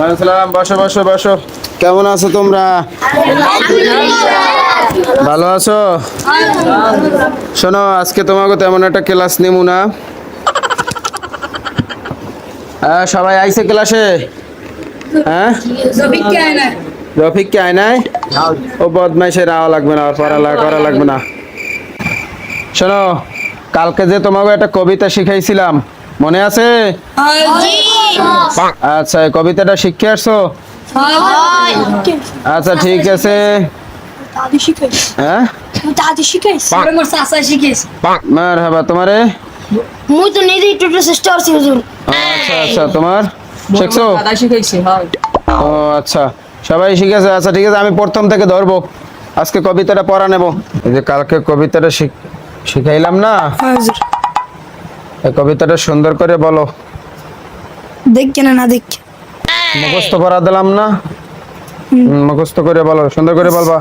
আসসালাম। বসো বসো বসো। কেমন আছো তোমরা? ভালো আছো? শোনো, আজকে তোমাকে তেমন একটা ক্লাস নেবো না। সবাই আইছে ক্লাসে? হ্যাঁ, রফিক কে আয় নাই? ও বদমাইশের আওয়া লাগবে না, আর পড়ালেখা করা লাগবে না। শোনো, কালকে যে তোমাকে একটা কবিতা শিখাইছিলাম, মনে আছে? আচ্ছা, এই কবিতাটা শিখে আসছো? আচ্ছা ঠিক আছে। হ্যাঁ, মারহাবা। তোমারে? মুই তো নিজেই একটু চেষ্টা করছি হুজুর। আচ্ছা আচ্ছা, তোমার শিখছো? ও আচ্ছা, সবাই শিখেছে। আচ্ছা ঠিক আছে, আমি প্রথম থেকে ধরবো। আজকে কবিতাটা পড়া নেব। এই যে কালকে কবিতাটা শিখাইলাম না, এই কবিতাটা সুন্দর করে বলো। দেখ কেন না দেখ, মুখস্থ করা দিলাম না, মুখস্থ করে বলো, সুন্দর করে বলবা,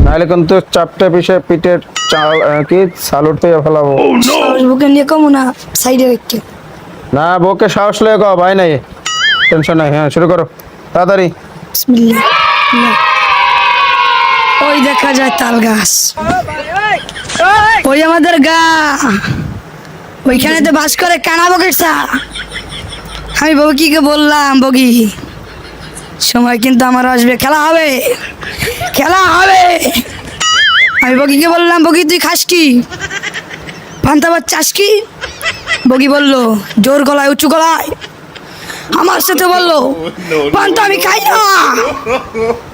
নাহলে কিন্তু চাপটা পিঠের চাল কি ছাল উঠতে ফেলাবো। বুকে নিয়ে কমু না, সাইডে রেখে। না, বউকে সাহস লয়ে কও, ভাই নাই, টেনশন নাই। হ্যাঁ, শুরু করো তাড়াতাড়ি। বিসমিল্লাহ। ওই দেখা যায় তাল গাছ, ওই আমাদের গা, ওইখানে তো বাস করে কানা বগের চা। আমি বগিকে বললাম, বগি সময় কিন্তু আমার আসবে, খেলা হবে, খেলা হবে। আমি বগিকে বললাম, বগি তুই খাস কি, পান্তা ভাত চাস কি? বগি বলল জোর গলায়, উঁচু গলায় আমার সাথে বললো, পান্তা আমি খাই না,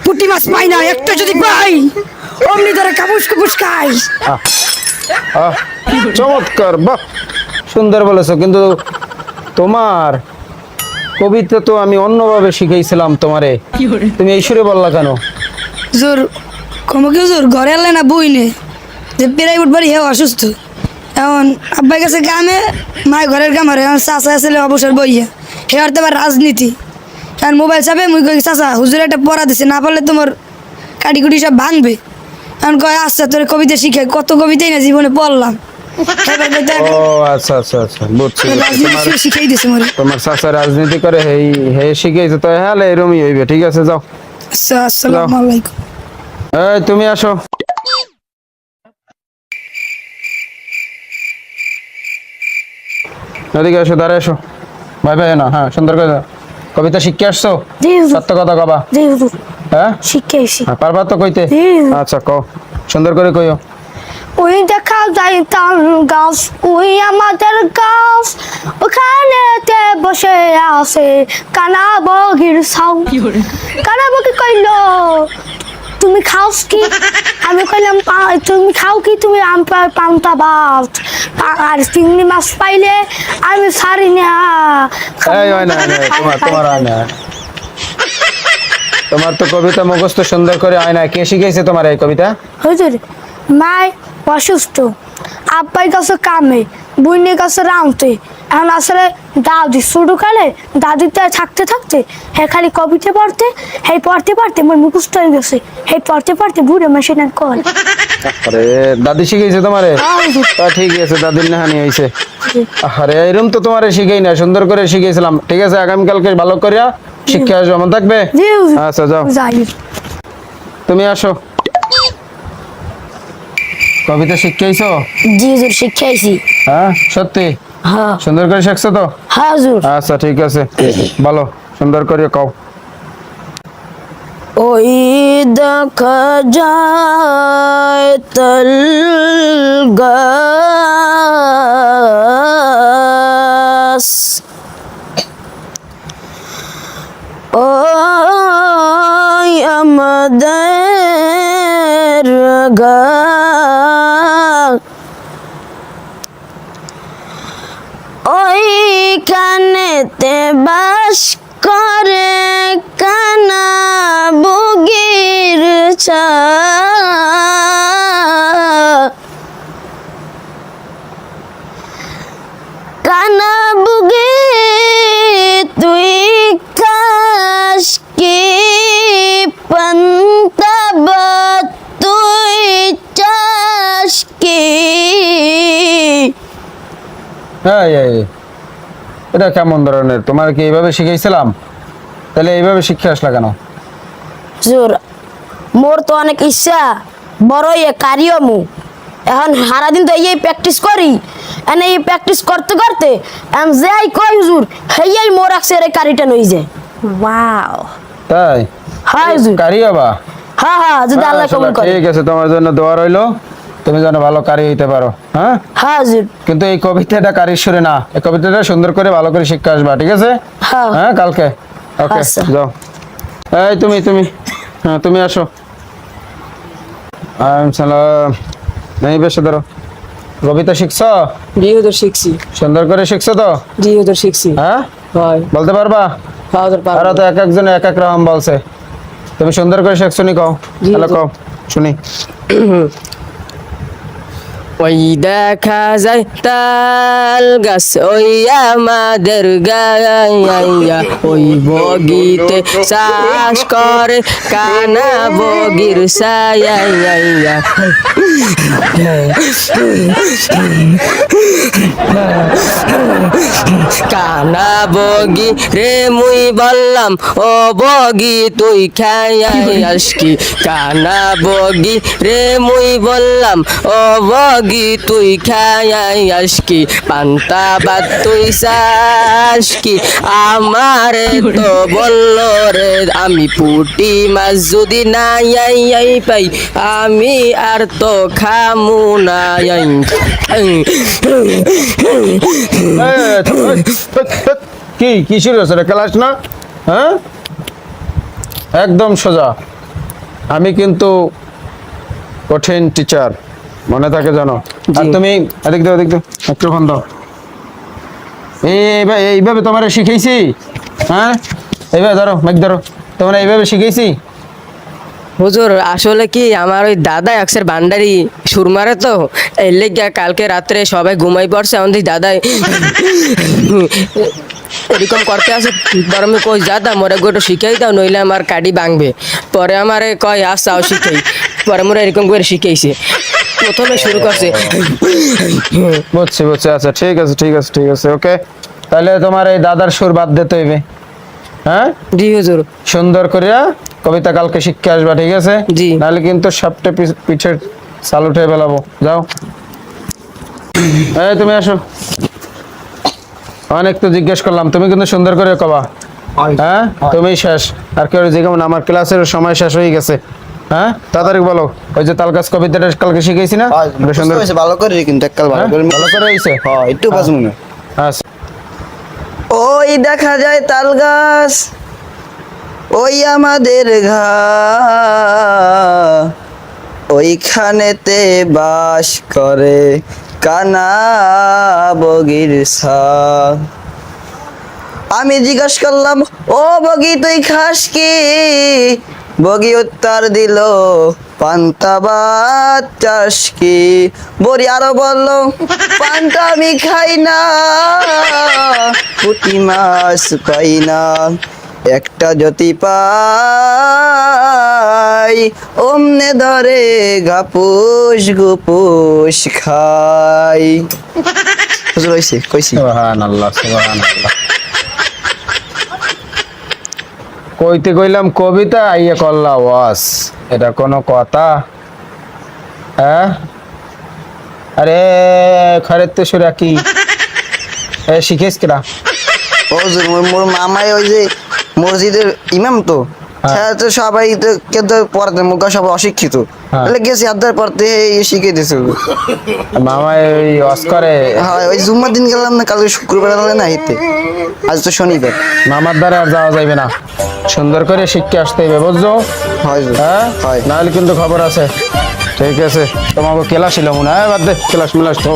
পুঁটি মাছ পাই না, একটা যদি পাই অমনি ধরে কাপুস কুপুস খাই। চমৎকার, বাহ, সুন্দর বলেছো। কিন্তু তোমার কবিতা তো আমি অন্যভাবে শিখাইছিলাম তোমারে, তুমি এই সুরে বললা কেন? জোর কমকে জোর ঘরে এলে না বই নে, যে প্রাইভেট বাড়ি হেও অসুস্থ, এখন আব্বাই গেছে গ্রামে, মায়ের ঘরের কাম হারে, এখন চাষা আসলে অবসর বইয়া হে আর তোমার রাজনীতি। এখন মোবাইল চাপে মুই কই চাষা হুজুর একটা পড়া দিছে, না পারলে তোমার কাটি কুটি সব ভাঙবে। এখন কয় আচ্ছা তোর কবিতা শিখে, কত কবিতাই না জীবনে পড়লাম। ও আচ্ছা আচ্ছা আচ্ছা, বুঝছি। রাজনীতি শিখাই দিছে মোরে। তোমার চাচা রাজনীতি করে, হে শিখাইছে তো, হ্যাঁ এরমই হইবে। ঠিক আছে, যাও। আচ্ছা, আসসালামু আলাইকুম। এই তুমি আসো। এদিকে এসো, দাঁড়ায় এসো। ভাই ভাই না, হ্যাঁ সুন্দর করে কবিতা শিখে আসছো? জি হুজুর। সত্য কথা কবা? জি হুজুর, হ্যাঁ শিখে আইছি। পারবা তো কইতে? জি। আচ্ছা কও, সুন্দর করে কইও। ওই দেখা যায় তাল গাছ, ওই আমাদের গাছ, ওখানেতে বসে আছে কানা বগির ছাউ। কানা বগি কইল, তুমি খাওস কি? আমি কইলাম তুমি খাও কি? তুমি পান্তা ভাত আর চিংড়ি মাছ পাইলে আমি ছাড়ি না। এই হয় না, তোমার হয় না। তোমার তো কবিতা মুখস্থ সুন্দর করে হয় না। কে শিখাইছে তোমার এই কবিতা? হুজুর, মাই অসুস্থ, আব্বাই কাছে কামে, বুইনি কাছে রাঁধতে। এখন আসলে দাদি শুরু কালে দাদিতে থাকতে থাকতে হে খালি কবিতা পড়তে, হে পড়তে পড়তে মোর মুখস্থ হয়ে গেছে, হে পড়তে পড়তে বুড়ে মাসে না কল। আরে দাদি শিখাইছে তোমারে? তা ঠিক আছে, দাদির নাহানি হইছে। আরে এরকম তো তোমারে শিখাই না, সুন্দর করে শিখাইছিলাম। ঠিক আছে, আগামীকালকে ভালো করিয়া শিক্ষা আসবে, মনে থাকবে? আচ্ছা যাও, তুমি আসো। কবিতা শিখাইছো? জি হুজুর, শিখাইছি। হ্যাঁ সত্যি? হ্যাঁ। সুন্দর করে শিখছো তো? হ্যাঁ হুজুর। আচ্ছা ঠিক আছে, বলো, সুন্দর করে কও। ওই দেখা যায় তাল গাছ, ওই আমাদের গা, ওইখানেতে বাস করে কানা বগির চা। কানা বগি তুই খাস কি, পান্তা ভাত তুই চাস কি? এই এটা কেমন ধরনের? তোমার কি এইভাবে শিখাইছিলাম? তাহলে এইভাবে শিক্ষা আসলা কেন? হুজুর মোর তো অনেক ইচ্ছা বড় ইয়ে কারিও মু এখন সারাদিন তো এই প্র্যাকটিস করি এনে এই প্র্যাকটিস করতে করতে আমি যাই কই হুজুর হেই মোর আকছে রে কারিটা নই যায়। ওয়াও। তাই? হ্যাঁ হুজুর, কারি হবা? হ্যাঁ হ্যাঁ যদি আল্লাহ কবুল করে। ঠিক আছে, তোমার জন্য দোয়া রইলো, তুমি যেন ভালো কারি হইতে পারো। হ্যাঁ, হ্যাঁ হুজুর। কিন্তু এই কবিতাটা কারির সুরে না, এই কবিতাটা সুন্দর করে ভালো করে শিক্ষা আসবা, ঠিক আছে? হ্যাঁ। হ্যাঁ, কালকে। ওকে, আচ্ছা। যাও। এই তুমি হ্যাঁ তুমি আসো। সালাম। নেই বেশ ধরো। কবিতা শিখছো? জি হুজুর শিখছি। সুন্দর করে শিখছো তো? জি হুজুর শিখছি। হ্যাঁ, হয় বলতে পারবা? হ্যাঁ হুজুর আর পারবো। তো এক একজন এক এক রকম বলছে, তুমি সুন্দর করে শিখছো নি? কও, জি, হ্যালো, জি। কও শুনি। ওই দেখা যায় তাল গাছ ওই আমাদের গায়া ওই বগিতে চাষ করে কানা বগির ছায়া কানা বগি রে মুই বললাম ও বগি তুই খাই আজকি কানা বগি রে মুই বললাম ও বগি তুই খাই আজকি পান্তা ভাত তুই চাসকি আমারে তো বলল রে আমি পুটি মাছ যদি নাই পাই আমি আর তো খামু নাই কি কি শুরু হচ্ছে ক্লাস না? হ্যাঁ, একদম সোজা। আমি কিন্তু কঠিন টিচার, মনে থাকে জানো। আর জি। তুমি এদিক দাও, এদিক দাও, মাইক্রোফোন দাও। এইভাবে তোমার শিখাইছি? হ্যাঁ, এইভাবে ধরো, মাইক ধরো। তোমার এইভাবে শিখাইছি? হুজুর আসলে কি আমার ওই দাদা একসের ভান্ডারি সুর মারে তো এর লেগে কালকে রাত্রে সবাই ঘুমাই পড়ছে আমাদের দাদাই এরকম করতে আসে পরে আমি কই দাদা মোরে গোটা শিখাই দাও নইলে আমার কাডি ভাঙবে পরে আমারে কয় আসাও শিখাই পরে মোরে এরকম করে শিখাইছে প্রথমে শুরু করছে বুঝছি বুঝছি, আচ্ছা ঠিক আছে ঠিক আছে ঠিক আছে, ওকে। তাহলে তোমার এই দাদার সুর বাদ দিতে হইবে। হ্যাঁ, জি হুজুর সুন্দর করিয়া কবিতা কালকে শিক্ষা আসবা, ঠিক আছে? জি। নাহলে কিন্তু সবটা পিঠের চাল উঠে ফেলাবো। যাও, এই তুমি আসো। অনেক তো জিজ্ঞেস করলাম, তুমি কিন্তু সুন্দর করে কবা। হ্যাঁ, তুমি শেষ। আর কেউ যেমন আমার ক্লাসের সময় শেষ হয়ে গেছে। হ্যাঁ, তাড়াতাড়ি বলো। ওই যে তালগাছ কবিতাটা কালকে শিখাইছি না? ওটা সুন্দর ভালো করে কিন্তু এককাল ভালো করে ভালো করে হয়েছে। হ্যাঁ একটু বাজু মনে হয়। আচ্ছা, ওই দেখা যায় তাল গাছ ওই আমাদের ঘা ওইখানেতে বাস করে কানা বগির ছা আমি জিজ্ঞাসা করলাম ও বগি তুই খাস কি বগি উত্তর দিল পান্তা ভাত চাস কি বড়ি আরো বললো পান্তা আমি খাই না পুঁটি মাছ পাই না একটা যদি পাই অমনে ধরে গাপুস গুপুস খাই হুজুর হইছে কইছি সুবহানাল্লাহ সুবহানাল্লাহ। কইতে কইলাম কবিতা, আইয়া করলা ওয়াজ, এটা কোনো কথা? হ্যাঁ, আরে খরের তো সুরা কি শিখেছ কিনা? ও হুজুর মোর মামাই ওই যে মসজিদের ইমাম তো হ্যাঁ তো সবাই তো কেউ তো পড়াতে মুখা সব অশিক্ষিত তাহলে গেছি আদার পড়তে শিখে দিয়েছে মামা ওই ওয়াজ করে? হ্যাঁ ওই জুম্মার দিন গেলাম না, কালকে শুক্রবার গেলে না হিতে, আজ তো শনিবার। মামার দ্বারা আর যাওয়া যাইবে না, সুন্দর করে শিখতে আসতে হবে, বুঝছো? হয় হুজুর, হ্যাঁ, হয়। নাহলে কিন্তু খবর আছে। ঠিক আছে, তোমাকে ক্লাস ছিল মনে হয়, বাদ দে ক্লাস মিলাস তো।